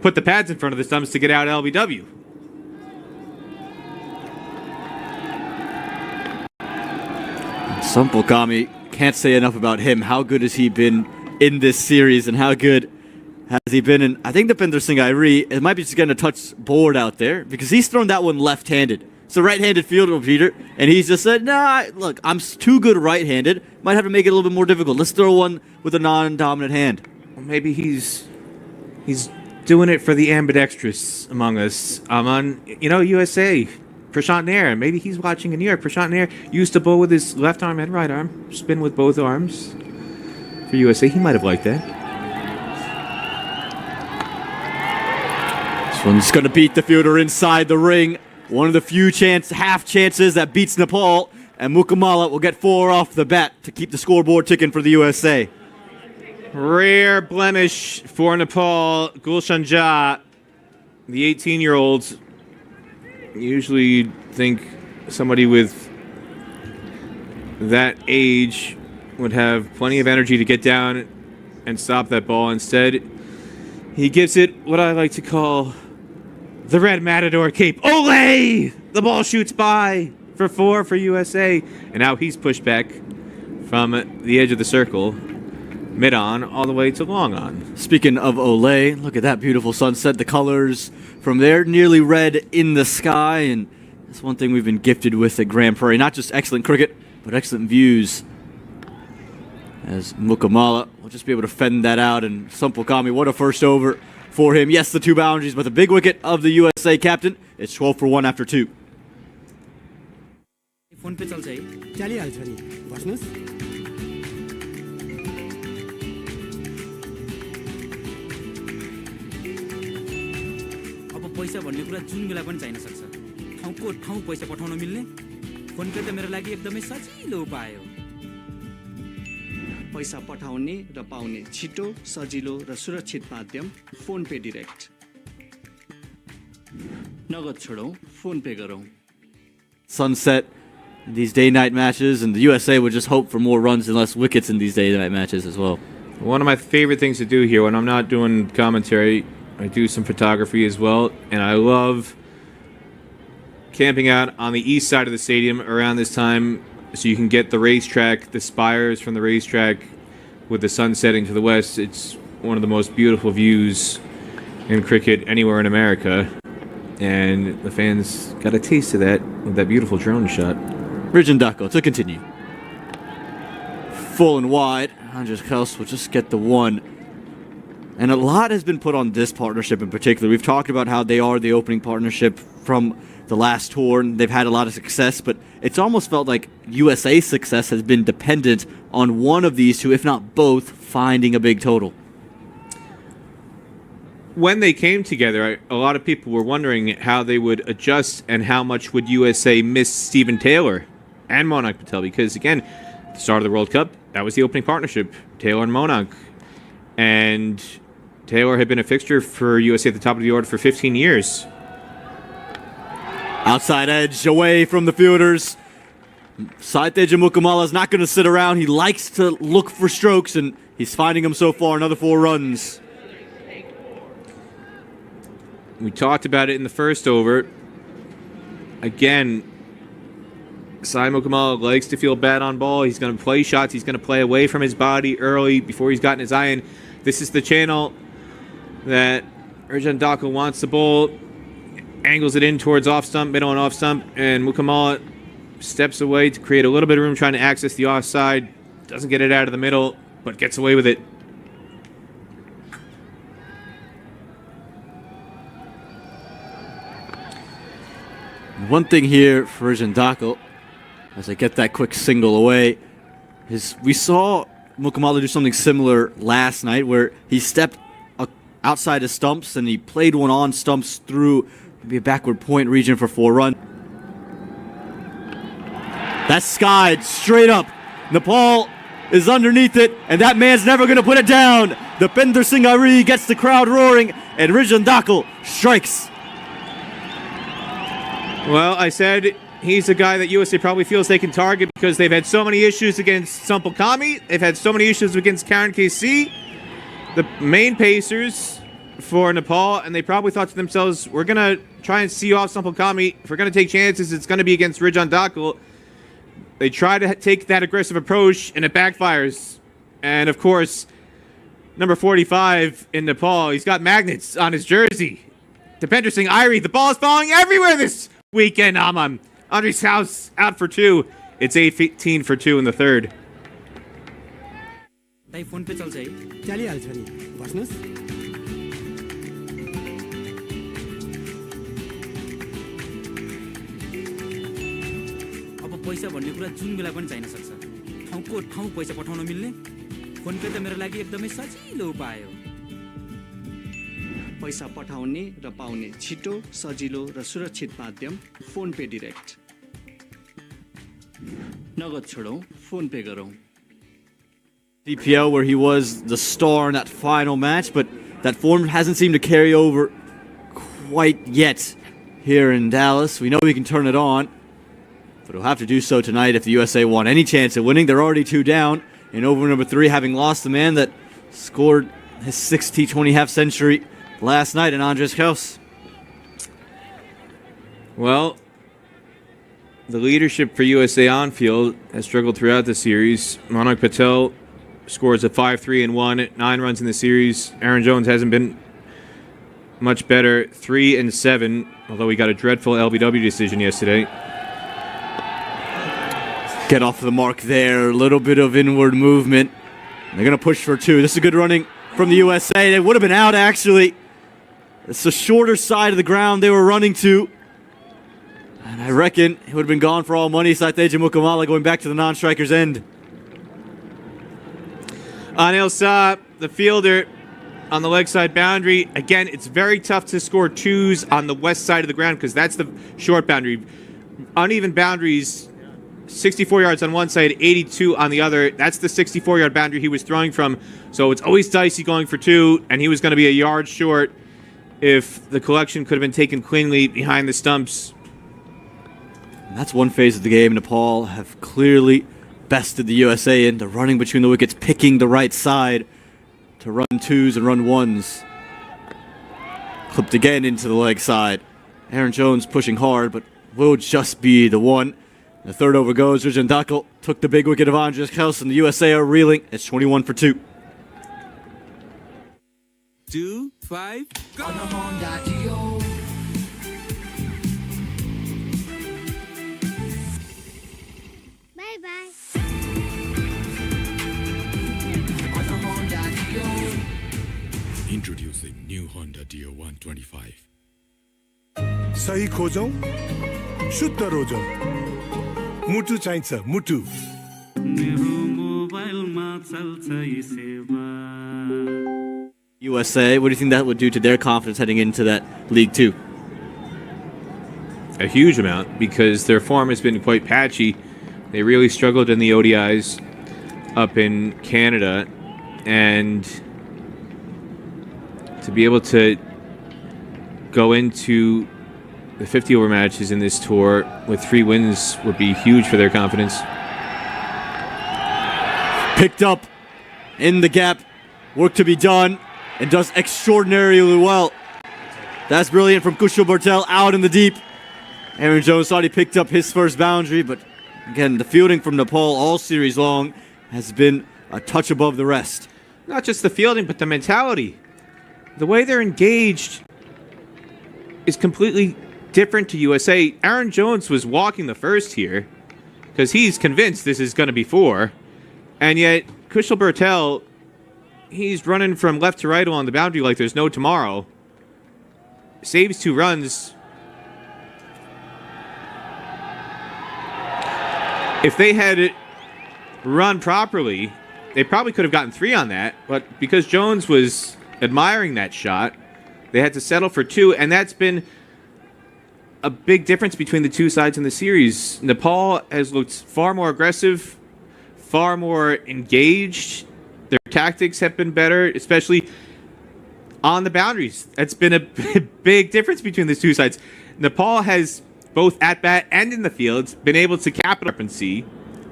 put the pads in front of the stumps to get out LBW. Sampokami, can't say enough about him. How good has he been in this series, and how good has he been in, I think, Depinder Singh Airi, it might be just getting a touch bored out there, because he's thrown that one left-handed. It's a right-handed field repeater, and he's just said, nah, look, I'm too good right-handed. Might have to make it a little bit more difficult. Let's throw one with a non-dominant hand. Well, maybe he's doing it for the ambidextrous among us. I'm on, USA. Prashant Nair, maybe he's watching in New York. Prashant Nair used to bowl with his left arm and right arm, spin with both arms. For USA, he might have liked that. This one's going to beat the fielder inside the ring. One of the few half chances that beats Nepal, and Mukamala will get 4 off the bat to keep the scoreboard ticking for the USA. Rare blemish for Nepal. Gulshan Jha, the 18-year-old. Usually you'd think somebody with that age would have plenty of energy to get down and stop that ball. Instead, he gives it what I like to call the Red Matador cape. Ole! The ball shoots by for 4 for USA. And now he's pushed back from the edge of the circle, mid-on, all the way to long-on. Speaking of Ole, look at that beautiful sunset. The colors from there, nearly red in the sky. And that's one thing we've been gifted with at Grand Prairie. Not just excellent cricket, but excellent views. As Mukamala will just be able to fend that out. And Sampokami, what a first over for him. Yes, the 2 boundaries, but the big wicket of the USA captain. It's 12 for 1 after 2. Phone पे चल्छ है चलिहाल्छ नि बस्नुस् अब पैसा भन्ने कुरा जुन बेला पनि चाहिन सक्छ ठाउँको ठाउँ पैसा पठाउन मिल्ने फोन पे त मेरो लागि एकदमै सजिलो उपाय हो पैसा पठाउने र पाउने छिटो सजिलो र सुरक्षित माध्यम फोन पे डाइरेक्ट नगद छोडौं फोन पे गरौं Sunset these day-night matches, and the USA would just hope for more runs and less wickets in these day-night matches as well. One of my favorite things to do here when I'm not doing commentary, I do some photography as well, and I love camping out on the east side of the stadium around this time so you can get the racetrack, the spires from the racetrack with the sun setting to the west. It's one of the most beautiful views in cricket anywhere in America, and the fans got a taste of that with that beautiful drone shot. Rijun Dako to continue. Full and wide. Andres Kels will just get the 1. And a lot has been put on this partnership in particular. We've talked about how they are the opening partnership from the last tour, and they've had a lot of success, but it's almost felt like USA's success has been dependent on one of these two, if not both, finding a big total. When they came together, a lot of people were wondering how they would adjust and how much would USA miss Stephen Taylor and Monank Patel, because again, at the start of the World Cup, that was the opening partnership, Taylor and Monank. And Taylor had been a fixture for USA at the top of the order for 15 years. Outside edge, away from the fielders. Saiteja Mukamala is not going to sit around. He likes to look for strokes, and he's finding them so far. Another 4 runs. We talked about it in the first over. Again, Sai Mukamala likes to feel bad on ball. He's going to play shots. He's going to play away from his body early before he's gotten his eye in. This is the channel that Rijun Dako wants to bowl. Angles it in towards off stump, middle and off stump, and Mukamala steps away to create a little bit of room trying to access the offside. Doesn't get it out of the middle, but gets away with it. One thing here for Rijun Dako, as I get that quick single away, is we saw Mukamala do something similar last night where he stepped outside his stumps and he played one on stumps through maybe a backward point region for 4 runs. That's skied straight up. Nepal is underneath it, and that man's never going to put it down. Depinder Singh Airi gets the crowd roaring, and Rijun Dako strikes. Well, I said he's a guy that USA probably feels they can target because they've had so many issues against Sampokami. They've had so many issues against Karen KC. The main pacers for Nepal, and they probably thought to themselves, we're going to try and see off Sampokami. If we're going to take chances, it's going to be against Rijan Dakal. They try to take that aggressive approach, and it backfires. And, of course, number 45 in Nepal, he's got magnets on his jersey. Depender Singh Irie, the ball is falling everywhere this weekend. Andres House out for 2. It's 18 for 2 in the third. ताई phone पे चल्छ है चलिहाल्छ नि बस्नुस् अब पैसा भन्ने कुरा जुन बेला पनि चाहिन सक्छ ठाउँको ठाउँ पैसा पठाउन मिल्ने फोन पे त मेरो लागि एकदमै सजिलो उपाय हो पैसा पठाउने र पाउने छिटो सजिलो र सुरक्षित माध्यम फोन पे डिरेक्ट नगद छोडौँ फोन पे गरौँ DPL, where he was the star in that final match, but that form hasn't seemed to carry over quite yet here in Dallas. We know he can turn it on, but he'll have to do so tonight if the USA want any chance of winning. They're already 2 down in over number 3, having lost the man that scored his 6th T20 half century last night in Andres House. Well, the leadership for USA on field has struggled throughout the series. Manak Patel scores a 5-3-1, 9 runs in the series. Aaron Jones hasn't been much better, 3-7, although he got a dreadful LBW decision yesterday. Get off the mark there, a little bit of inward movement. They're going to push for 2. This is a good running from the USA. They would have been out, actually. It's the shorter side of the ground they were running to. And I reckon it would have been gone for all money. Saiteja Mukamala going back to the non-striker's end. Anil Saab, the fielder, on the leg side boundary. Again, it's very tough to score 2s on the west side of the ground because that's the short boundary. Uneven boundaries, 64 yards on one side, 82 on the other. That's the 64-yard boundary he was throwing from. So it's always dicey going for 2, and he was going to be a yard short if the collection could have been taken cleanly behind the stumps. And that's one phase of the game. Nepal have clearly bested the USA in the running between the wickets, picking the right side to run 2s and run 1s. Clipped again into the leg side. Aaron Jones pushing hard, but will just be the one. The third over goes. Rijan Dakal took the big wicket of Andres House, and the USA are reeling. It's 21 for 2. 2 5 go Bye bye. Introducing new Honda Dio 125. सही खोजौं शुद्ध रोजौं मुटु चाहिन्छ मुटु मेरो मोबाइलमा चल्छ यी सेवा USA, what do you think that would do to their confidence heading into that League 2? A huge amount, because their form has been quite patchy. They really struggled in the ODIs up in Canada, and to be able to go into the 50-over matches in this tour with 3 wins would be huge for their confidence. Picked up in the gap, work to be done, and does extraordinarily well. That's brilliant from Kushal Bartel out in the deep. Aaron Jones thought he picked up his first boundary, but again, the fielding from Nepal all series long has been a touch above the rest. Not just the fielding, but the mentality. The way they're engaged is completely different to USA. Aaron Jones was walking the first here because he's convinced this is going to be 4. And yet, Kushal Bartel, he's running from left to right along the boundary like there's no tomorrow. Saves 2 runs. If they had run properly, they probably could have gotten 3 on that. But because Jones was admiring that shot, they had to settle for 2. And that's been a big difference between the 2 sides in the series. Nepal has looked far more aggressive, far more engaged. Their tactics have been better, especially on the boundaries. That's been a big difference between the 2 sides. Nepal has, both at bat and in the field, been able to capitalize and see,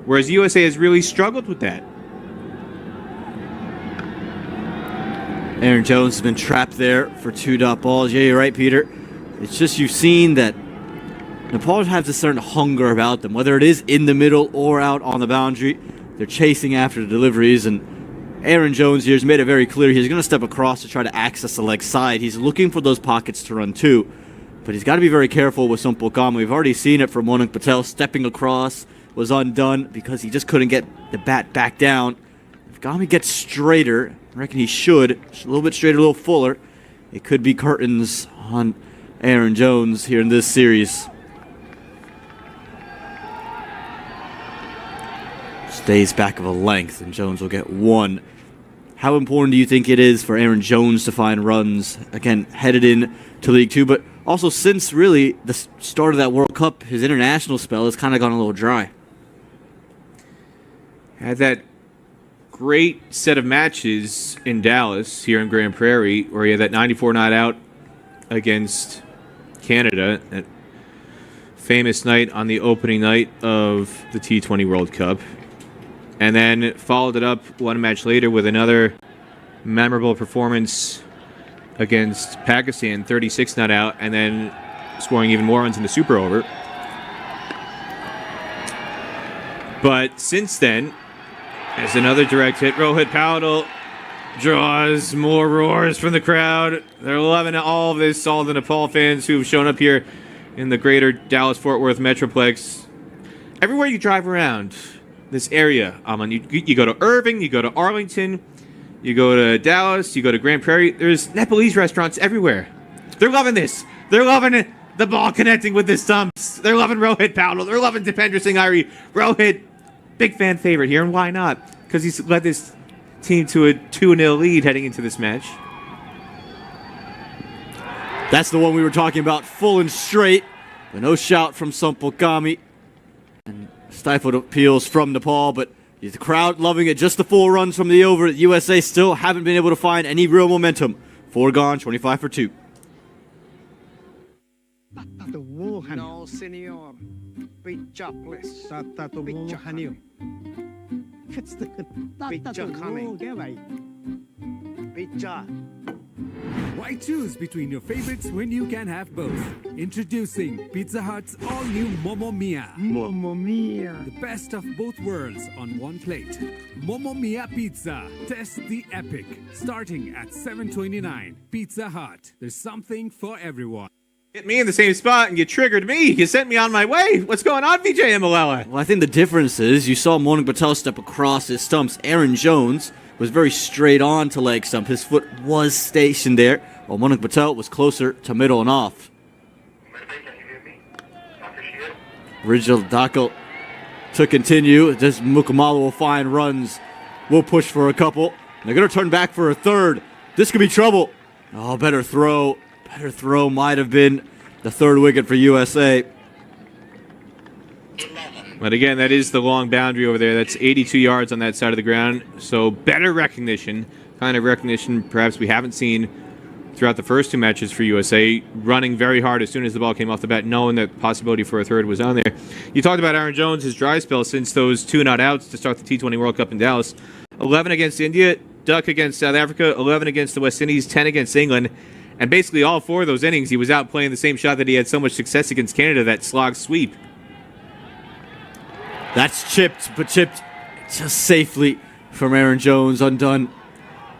whereas USA has really struggled with that. Aaron Jones has been trapped there for 2-dot balls. Yeah, you're right, Peter. It's just you've seen that Nepal have this certain hunger about them, whether it is in the middle or out on the boundary. They're chasing after the deliveries, and Aaron Jones here has made it very clear he's going to step across to try to access the leg side. He's looking for those pockets to run to, but he's got to be very careful with Sompokama. We've already seen it from Monik Patel stepping across, was undone because he just couldn't get the bat back down. If Gami gets straighter, I reckon he should, a little bit straighter, a little fuller, it could be curtains on Aaron Jones here in this series. Stays back of a length, and Jones will get one. How important do you think it is for Aaron Jones to find runs, again, headed in to League Two, but also since really the start of that World Cup, his international spell has kind of gone a little dry? Had that great set of matches in Dallas here in Grand Prairie, where he had that 94 not out against Canada, that famous night on the opening night of the T20 World Cup. And then followed it up one match later with another memorable performance against Pakistan, 36 not out, and then scoring even more runs in the super over. But since then, as another direct hit, Rohit Paudel draws more roars from the crowd. They're loving all of this, all the Nepal fans who've shown up here in the greater Dallas-Fort Worth Metroplex. Everywhere you drive around this area, you go to Irving, you go to Arlington, you go to Dallas, you go to Grand Prairie, there's Nepalese restaurants everywhere. They're loving this. They're loving it. The ball connecting with the stumps. They're loving Rohit Paudel. They're loving Dipendra Singh Airi. Rohit, big fan favorite here, and why not? Because he's led this team to a 2-0 lead heading into this match. That's the one we were talking about, full and straight, but no shout from Sompokami. And stifled appeals from Nepal, but the crowd loving it. Just the 4 runs from the over. USA still haven't been able to find any real momentum. 4 gone, 25 for 2. No, senior. Picture, please. Picture. Picture coming. Picture. Why choose between your favorites when you can have both? Introducing Pizza Hut's all-new Momo Mia. Mamma mia. The best of both worlds on one plate. Momo Mia Pizza. Test the epic. Starting at $7.29. Pizza Hut. There's something for everyone. Hit me in the same spot and you triggered me. You sent me on my way. What's going on, Vijay Malala? Well, I think the difference is you saw Monik Patel step across his stumps. Aaron Jones was very straight on to leg stump. His foot was stationed there, while Monik Patel was closer to middle and off. Rijal Dakel to continue. This Mukamala will find runs. We'll push for a couple. They're going to turn back for a third. This could be trouble. Oh, better throw. Better throw might have been the third wicket for USA. But again, that is the long boundary over there. That's 82 yards on that side of the ground. So better recognition, kind of recognition perhaps we haven't seen throughout the first 2 matches for USA, running very hard as soon as the ball came off the bat, knowing that the possibility for a third was on there. You talked about Aaron Jones, his dry spell since those 2 not outs to start the T20 World Cup in Dallas. 11 against India, duck against South Africa, 11 against the West Indies, 10 against England. And basically all 4 of those innings, he was out playing the same shot that he had so much success against Canada, that slog sweep. That's chipped, but chipped just safely from Aaron Jones, undone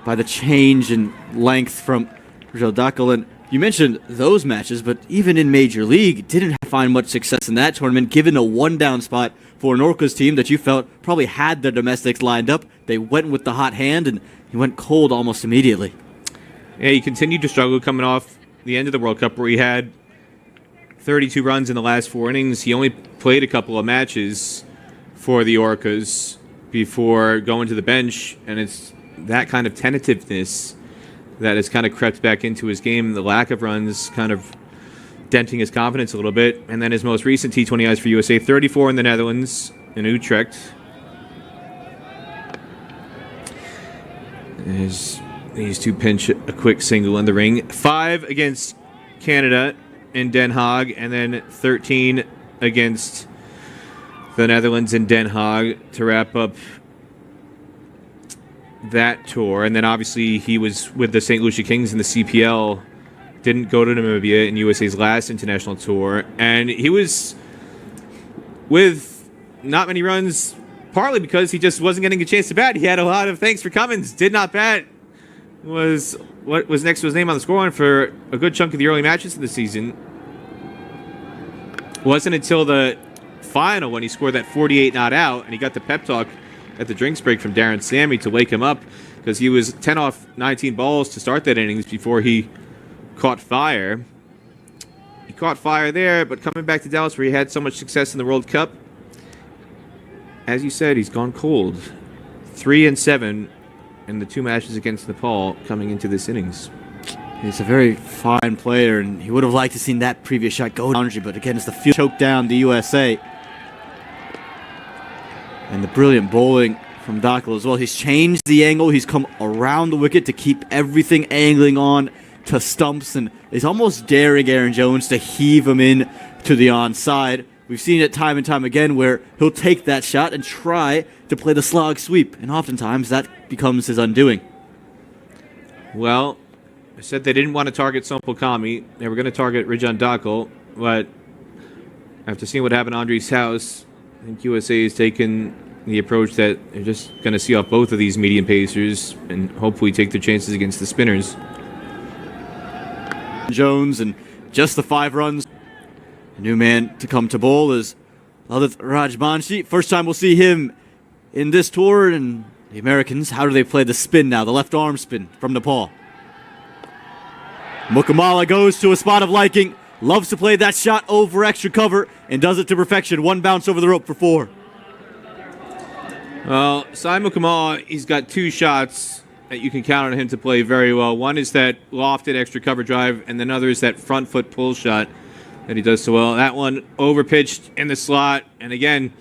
by the change in length from Rijal Dakel. And you mentioned those matches, but even in Major League, didn't find much success in that tournament, given a 1-down spot for an Orcas team that you felt probably had their domestics lined up. They went with the hot hand, and he went cold almost immediately. Yeah, he continued to struggle coming off the end of the World Cup where he had 32 runs in the last 4 innings. He only played a couple of matches for the Orcas before going to the bench, and it's that kind of tentativeness that has kind of crept back into his game. The lack of runs kind of denting his confidence a little bit. And then his most recent T20 Is for USA, 34 in the Netherlands, in Utrecht. These 2 pinch a quick single in the ring. 5 against Canada in Den Haag, and then 13 against the Netherlands in Den Haag to wrap up that tour, and then obviously he was with the St. Lucia Kings in the CPL. Didn't go to Namibia in USA's last international tour, and he was with not many runs, partly because he just wasn't getting a chance to bat. He had a lot of thanks for Cummins, did not bat. Was what was next to his name on the scoreline for a good chunk of the early matches of the season. Wasn't until the final when he scored that 48 not out, and he got the pep talk at the drinks break from Darren Sammy to wake him up, because he was 10 off 19 balls to start that innings before he caught fire. He caught fire there, but coming back to Dallas where he had so much success in the World Cup, as you said, he's gone cold. 3-7 in the 2 matches against Nepal coming into this innings. He's a very fine player, and he would have liked to seen that previous shot go boundary, but again, it's the field choked down the USA. And the brilliant bowling from Dakhil as well. He's changed the angle. He's come around the wicket to keep everything angling on to stumps, and is almost daring Aaron Jones to heave him in to the onside. We've seen it time and time again where he'll take that shot and try to play the slog sweep, and oftentimes that becomes his undoing. Well, I said they didn't want to target Sompal Kami. They were going to target Rijan Dakhil, but after seeing what happened to Andres House, I think USA has taken the approach that they're just going to see off both of these medium pacers and hopefully take their chances against the spinners. Jones, and just the 5 runs. A new man to come to bowl is Lalit Rajbanshi. First time we'll see him in this tour, and the Americans, how do they play the spin now? The left arm spin from Nepal. Mukamala goes to a spot of liking, loves to play that shot over extra cover, and does it to perfection. 1 bounce over the rope for 4. Well, Sai Mukamala, he's got 2 shots that you can count on him to play very well. One is that lofted extra cover drive, and another is that front foot pull shot that he does so well. That one overpitched in the slot, and again,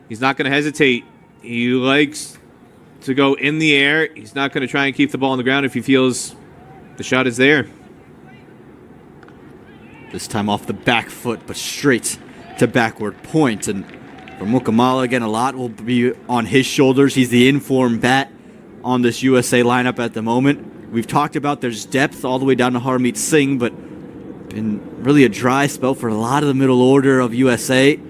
he's not going to hesitate. He likes to go in the air. He's not going to try and keep the ball on the ground if he feels the shot is there. This time off the back foot, but straight to backward point. And for Mukamala, again, a lot will be on his shoulders. He's the informed bat on this USA lineup at the moment. We've talked about there's depth all the way down to Harmeet Singh, but been really a dry spell for a lot of the middle order of USA. So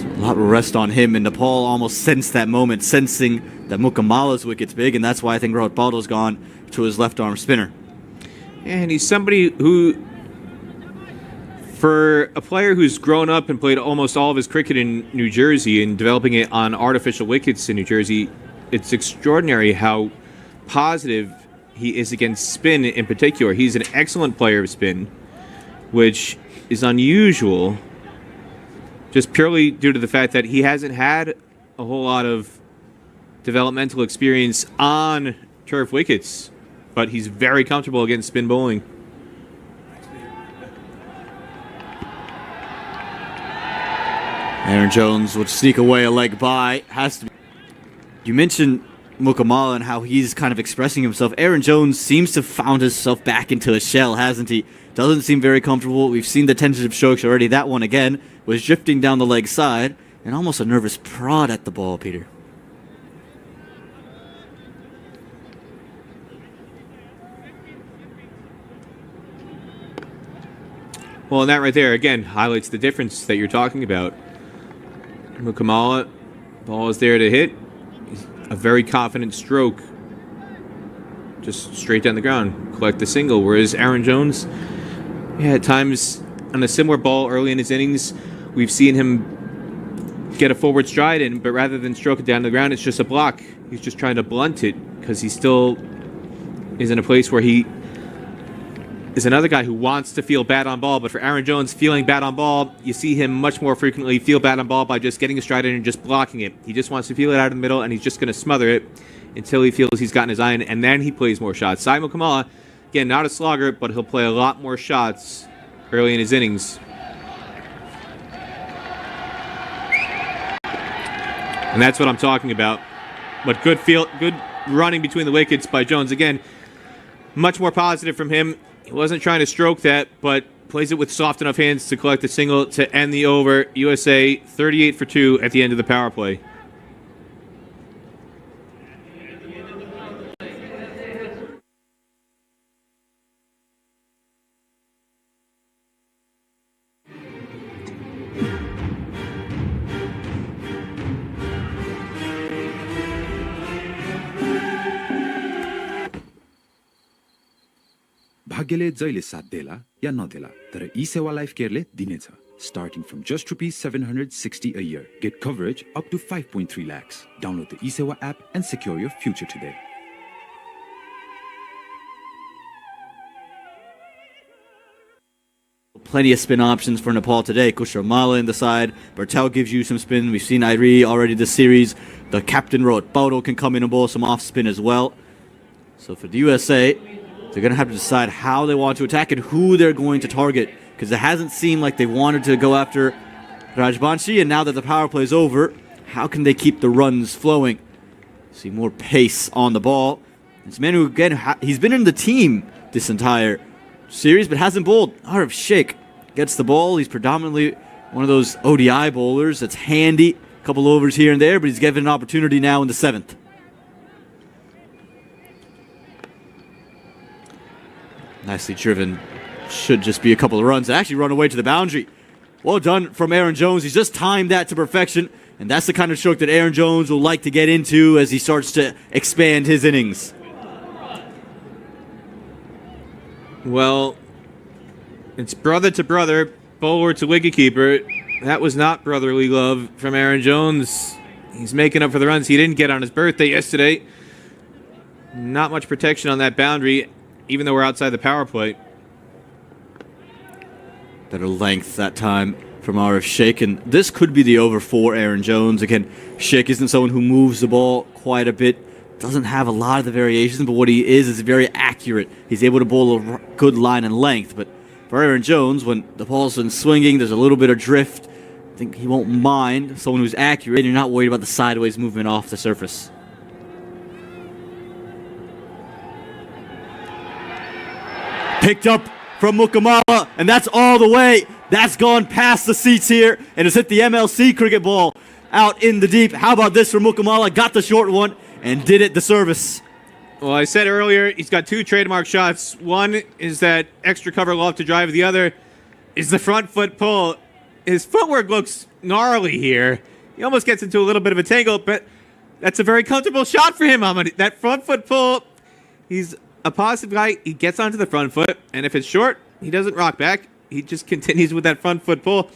a lot will rest on him, and Nepal almost sensed that moment, sensing that Mukamala's wicket's big, and that's why I think Rohit Baldwin's gone to his left arm spinner. And he's somebody who, for a player who's grown up and played almost all of his cricket in New Jersey and developing it on artificial wickets in New Jersey, it's extraordinary how positive he is against spin in particular. He's an excellent player of spin, which is unusual just purely due to the fact that he hasn't had a whole lot of developmental experience on turf wickets, but he's very comfortable against spin bowling. Aaron Jones would sneak away a leg by. Has to be. You mentioned Mukamala and how he's kind of expressing himself. Aaron Jones seems to have found himself back into a shell, hasn't he? Doesn't seem very comfortable. We've seen the tentative strokes already. That one, again, was drifting down the leg side, and almost a nervous prod at the ball, Peter. Well, and that right there, again, highlights the difference that you're talking about. Mukamala, ball is there to hit. A very confident stroke. Just straight down the ground. Collect the single. Whereas Aaron Jones, yeah, at times on a similar ball early in his innings, we've seen him get a forward stride in, but rather than stroke it down the ground, it's just a block. He's just trying to blunt it because he still is in a place where he is another guy who wants to feel bad on ball, but for Aaron Jones, feeling bad on ball, you see him much more frequently feel bad on ball by just getting a stride in and just blocking it. He just wants to feel it out of the middle, and he's just going to smother it until he feels he's gotten his eye in, and then he plays more shots. Sai Mukamala, again, not a slogger, but he'll play a lot more shots early in his innings. And that's what I'm talking about. But good running between the wickets by Jones. Again, much more positive from him. He wasn't trying to stroke that, but plays it with soft enough hands to collect the single to end the over. USA 38 for 2 at the end of the power play. भाग्यले जहिले साथ देला या नदेला तर ई सेवा life केयरले दिनेछ starting from just ₹760 a year. Get coverage up to 5.3 lakhs. Download the eSewa app and secure your future today. Plenty of spin options for Nepal today. Kusharmala in the side. Bartel gives you some spin. We've seen Airi already this series. The captain wrote Baudo can come in and bowl some off spin as well. So for the USA, they're going to have to decide how they want to attack and who they're going to target. Because it hasn't seemed like they wanted to go after Rajbanshi, and now that the power play is over, how can they keep the runs flowing? See more pace on the ball. It's a man who, again, he's been in the team this entire series, but hasn't bowled. Arif Sheikh gets the ball. He's predominantly one of those ODI bowlers that's handy. A couple overs here and there, but he's given an opportunity now in the 7th. Nicely driven. Should just be a couple of runs and actually run away to the boundary. Well done from Aaron Jones. He's just timed that to perfection, and that's the kind of stroke that Aaron Jones will like to get into as he starts to expand his innings. Well, it's brother to brother, bowler to wicketkeeper. That was not brotherly love from Aaron Jones. He's making up for the runs he didn't get on his birthday yesterday. Not much protection on that boundary, even though we're outside the power play. Better length that time from Arif Sheikh, and this could be the over for Aaron Jones. Again, Sheikh isn't someone who moves the ball quite a bit, doesn't have a lot of the variations, but what he is very accurate. He's able to bowl a good line and length, but for Aaron Jones, when the ball's been swinging, there's a little bit of drift, I think he won't mind someone who's accurate, and you're not worried about the sideways movement off the surface. Picked up from Mukamala, and that's all the way. That's gone past the seats here, and it's hit the MLC cricket ball out in the deep. How about this from Mukamala? Got the short one and did it the service. Well, I said earlier, he's got two trademark shots. One is that extra cover loft to drive. The other is the front foot pull. His footwork looks gnarly here. He almost gets into a little bit of a tangle, but that's a very comfortable shot for him, Ahmed. That front foot pull, he's a positive guy. He gets onto the front foot, and if it's short, he doesn't rock back. He just continues with that front foot pull.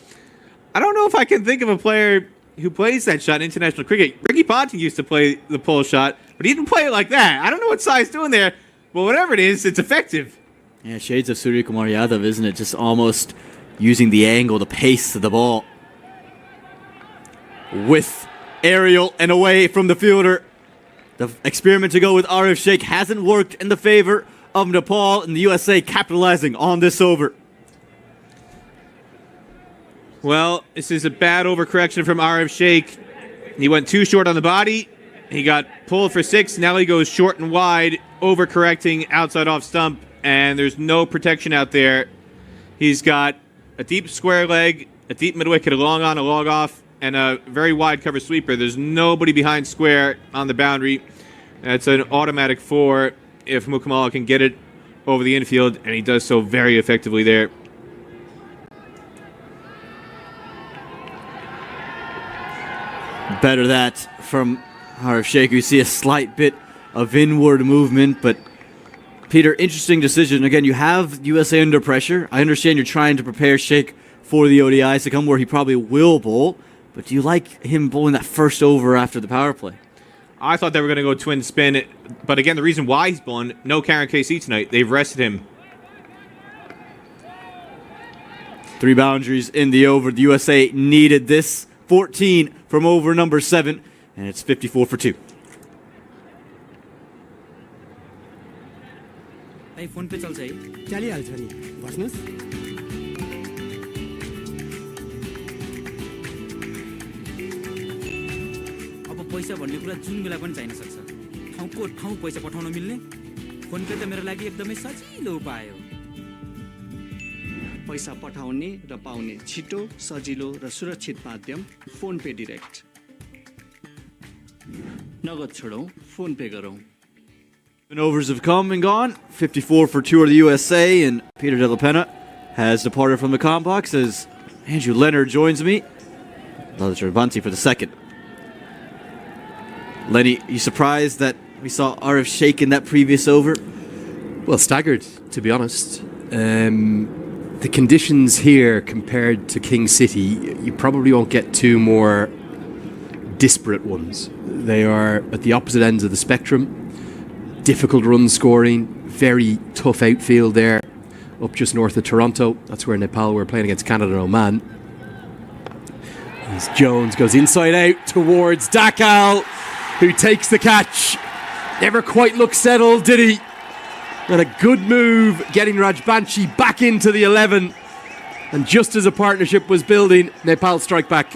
I don't know if I can think of a player who plays that shot in international cricket. Ricky Ponting used to play the pull shot, but he didn't play it like that. I don't know what Sai's doing there, but whatever it is, it's effective. Yeah, shades of Surya Kumar Yadav, isn't it? Just almost using the angle, the pace of the ball. With aerial and away from the fielder. The experiment to go with Arif Sheikh hasn't worked in the favor of Nepal, and the USA capitalizing on this over. Well, this is a bad overcorrection from Arif Sheikh. He went too short on the body. He got pulled for 6. Now he goes short and wide, overcorrecting outside off stump, and there's no protection out there. He's got a deep square leg, a deep mid-wicket, a long on, a long off, and a very wide cover sweeper. There's nobody behind square on the boundary. That's an automatic 4 if Mukamala can get it over the infield, and he does so very effectively there. Better that from Arif Sheikh. You see a slight bit of inward movement, but Peter, interesting decision. Again, you have USA under pressure. I understand you're trying to prepare Sheikh for the ODIs to come where he probably will bowl, but do you like him bowling that first over after the power play? I thought they were going to go twin spin, but again, the reason why he's bowling, no Karen KC tonight. They've rested him. 3 boundaries in the over. The USA needed this. 14 from over number 7, and it's 54 for 2. भाइ phone पे चल्छ है चलिहाल्छ नि बस्नुस् अब पैसा भन्ने कुरा जुन बेला पनि चाहिन सक्छ ठाउँको ठाउँ पैसा पठाउन मिल्ने फोन पे त मेरो लागि एकदमै सजिलो उपाय हो पैसा पठाउने र पाउने छिटो सजिलो र सुरक्षित माध्यम फोन पे डाइरेक्ट नगद छोडौँ फोन पे गरौँ. Overs have come and gone. 54 for 2 of the USA, and Peter De La Pena has departed from the complex as Andrew Leonard joins me. Lalita Banti for the second. Lenny, you surprised that we saw Arif Sheikh in that previous over? Well, staggered, to be honest. The conditions here compared to King City, you probably won't get two more disparate ones. They are at the opposite ends of the spectrum. Difficult run scoring, very tough outfield there, up just north of Toronto. That's where Nepal were playing against Canada and Oman. As Jones goes inside out towards Dakal, who takes the catch. Never quite looked settled, did he? And a good move getting Rajbanshi back into the 11. And just as a partnership was building, Nepal strike back